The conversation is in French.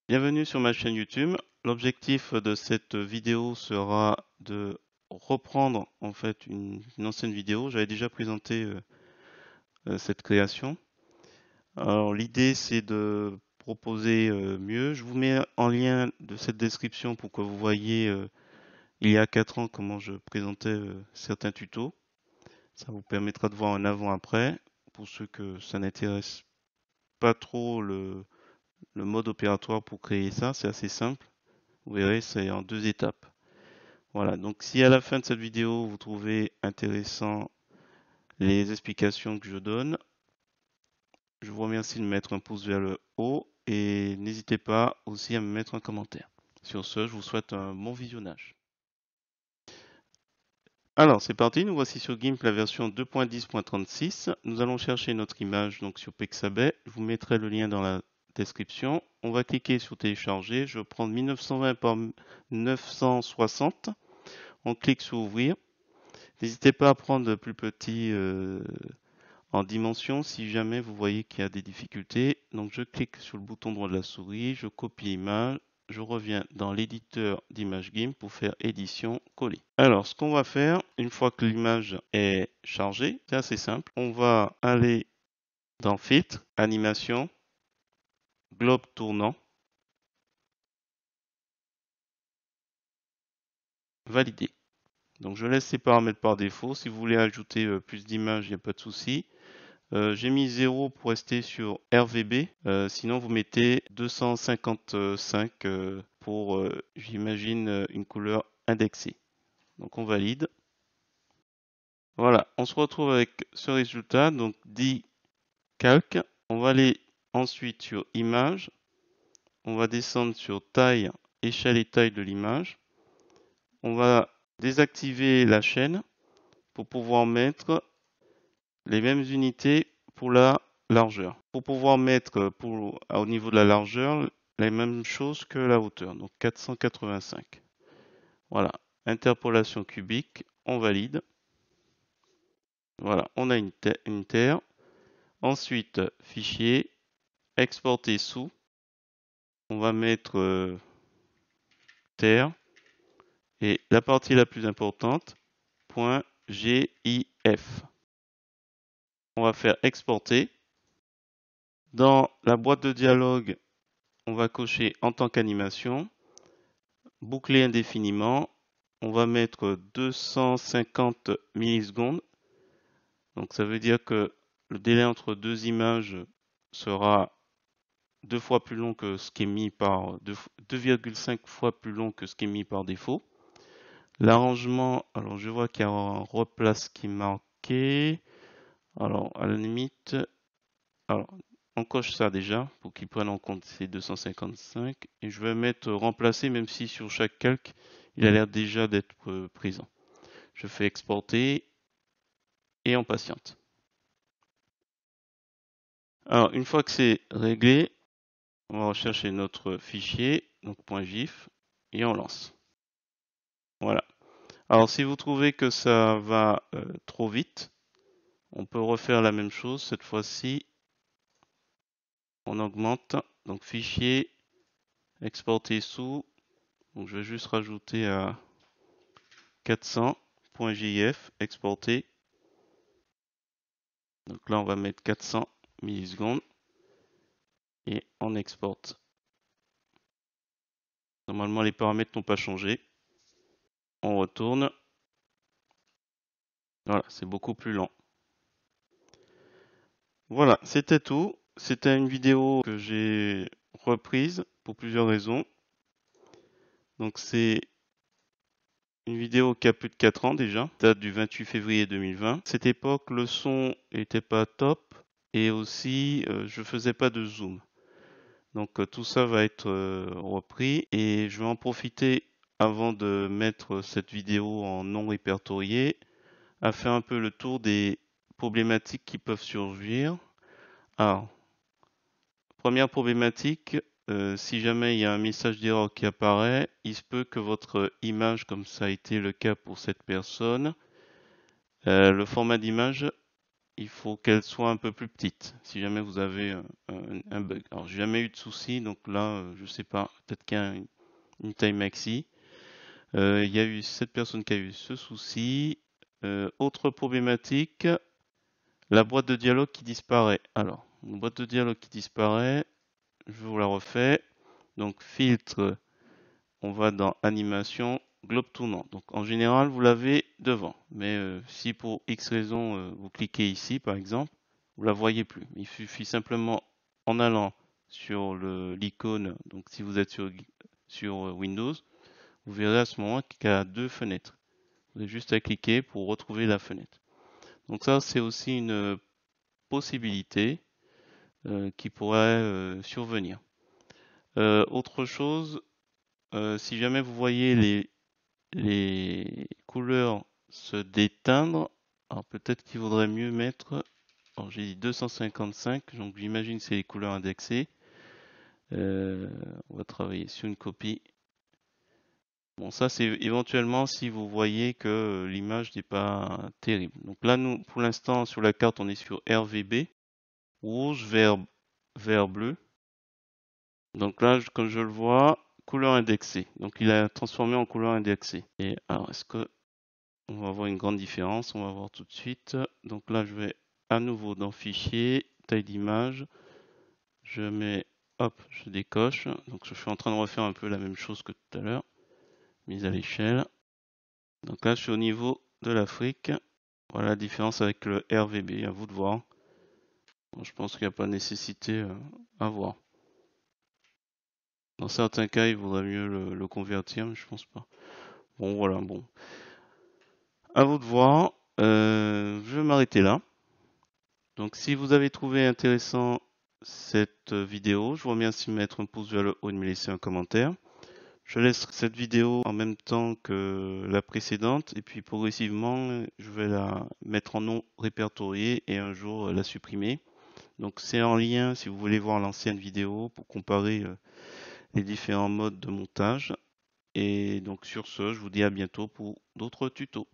Bienvenue sur ma chaîne YouTube. L'objectif de cette vidéo sera de reprendre en fait une ancienne vidéo. J'avais déjà présenté cette création. Alors l'idée c'est de proposer mieux. Je vous mets en lien de cette description pour que vous voyez il y a 4 ans comment je présentais certains tutos. Ça vous permettra de voir un avant-après. Pour ceux que ça n'intéresse pas trop le mode opératoire pour créer ça, c'est assez simple. Vous verrez, c'est en 2 étapes. Voilà, donc si à la fin de cette vidéo vous trouvez intéressant les explications que je donne, je vous remercie de mettre un pouce vers le haut et n'hésitez pas aussi à me mettre un commentaire. Sur ce, je vous souhaite un bon visionnage. Alors c'est parti, nous voici sur GIMP la version 2.10.36. Nous allons chercher notre image donc sur Pixabay. Je vous mettrai le lien dans la description. On va cliquer sur télécharger. Je vais prendre 1920 par 960. On clique sur ouvrir. N'hésitez pas à prendre plus petit en dimension si jamais vous voyez qu'il y a des difficultés. Donc je clique sur le bouton droit de la souris, je copie l'image, je reviens dans l'éditeur d'image GIMP pour faire édition, coller. Alors ce qu'on va faire, une fois que l'image est chargée, c'est assez simple. On va aller dans filtre, animation, globe tournant, valider. Donc je laisse ces paramètres par défaut. Si vous voulez ajouter plus d'images, il n'y a pas de souci. J'ai mis 0 pour rester sur RVB. Sinon, vous mettez 255 pour, j'imagine, une couleur indexée. Donc, on valide. Voilà, on se retrouve avec ce résultat. Donc, dit calque. On va aller ensuite sur image. On va descendre sur taille, échelle et taille de l'image. On va désactiver la chaîne pour pouvoir mettre les mêmes unités pour la largeur. Pour pouvoir mettre au niveau de la largeur la même chose que la hauteur, donc 485. Voilà, interpolation cubique, on valide. Voilà, on a une terre. Ensuite, fichier, exporter sous. On va mettre terre. Et la partie la plus importante, .gif. On va faire exporter. Dans la boîte de dialogue, on va cocher en tant qu'animation, boucler indéfiniment, on va mettre 250 millisecondes. Donc ça veut dire que le délai entre deux images sera 2 fois plus long que ce qui est mis par 2,5 fois plus long que ce qui est mis par défaut. L'arrangement, alors je vois qu'il y a un replace qui est marqué. Alors à la limite, alors on coche ça déjà pour qu'il prenne en compte ces 255 et je vais mettre remplacer même si sur chaque calque il a l'air déjà d'être présent. Je fais exporter et on patiente. Alors une fois que c'est réglé, on va rechercher notre fichier, donc .gif, et on lance. Voilà. Alors si vous trouvez que ça va trop vite, on peut refaire la même chose. Cette fois-ci, on augmente, donc fichier, exporter sous, donc je vais juste rajouter à 400.gif, exporter. Donc là, on va mettre 400 millisecondes et on exporte. Normalement, les paramètres n'ont pas changé. On retourne. Voilà, c'est beaucoup plus lent. Voilà, c'était tout. C'était une vidéo que j'ai reprise pour plusieurs raisons. Donc c'est une vidéo qui a plus de 4 ans déjà, date du 28 février 2020. À cette époque, le son était pas top et aussi je faisais pas de zoom. Donc tout ça va être repris et je vais en profiter avant de mettre cette vidéo en non répertorié à faire un peu le tour des problématiques qui peuvent surgir. Alors, première problématique, si jamais il y a un message d'erreur qui apparaît, il se peut que votre image, comme ça a été le cas pour cette personne, le format d'image il faut qu'elle soit un peu plus petite, si jamais vous avez un bug. Alors, j'ai jamais eu de souci, donc là, je sais pas, peut-être qu'il y a une taille maxi. Il y a eu cette personne qui a eu ce souci. Autre problématique, la boîte de dialogue qui disparaît. Alors, une boîte de dialogue qui disparaît, je vous la refais. Donc, filtre, on va dans animation, globe tournant. Donc, en général, vous l'avez devant. Mais si pour X raison, vous cliquez ici, par exemple, vous la voyez plus. Il suffit simplement, en allant sur l'icône, donc si vous êtes sur Windows, vous verrez à ce moment qu'il y a deux fenêtres. Vous avez juste à cliquer pour retrouver la fenêtre. Donc ça, c'est aussi une possibilité qui pourrait survenir. Autre chose, si jamais vous voyez les couleurs se déteindre, alors peut-être qu'il vaudrait mieux mettre, alors j'ai dit 255, donc j'imagine que c'est les couleurs indexées. On va travailler sur une copie. Bon, ça c'est éventuellement si vous voyez que l'image n'est pas terrible. Donc là, nous, pour l'instant, sur la carte, on est sur RVB, rouge, vert, bleu. Donc là, comme je le vois, couleur indexée. Donc il a transformé en couleur indexée. Et alors, est-ce que on va avoir une grande différence? On va voir tout de suite. Donc là, je vais à nouveau dans Fichier, taille d'image. Je mets, hop, je décoche. Donc je suis en train de refaire un peu la même chose que tout à l'heure. Mise à l'échelle. Donc là, je suis au niveau de l'Afrique. Voilà la différence avec le RVB, à vous de voir. Bon, je pense qu'il n'y a pas de nécessité à voir. Dans certains cas, il vaudrait mieux le convertir, mais je pense pas. Bon, voilà, bon. À vous de voir. Je vais m'arrêter là. Donc, si vous avez trouvé intéressant cette vidéo, je vous remercie de mettre un pouce vers le haut et de me laisser un commentaire. Je laisse cette vidéo en même temps que la précédente et puis progressivement, je vais la mettre en non répertorié et un jour la supprimer. Donc, c'est en lien si vous voulez voir l'ancienne vidéo pour comparer les différents modes de montage. Et donc sur ce, je vous dis à bientôt pour d'autres tutos.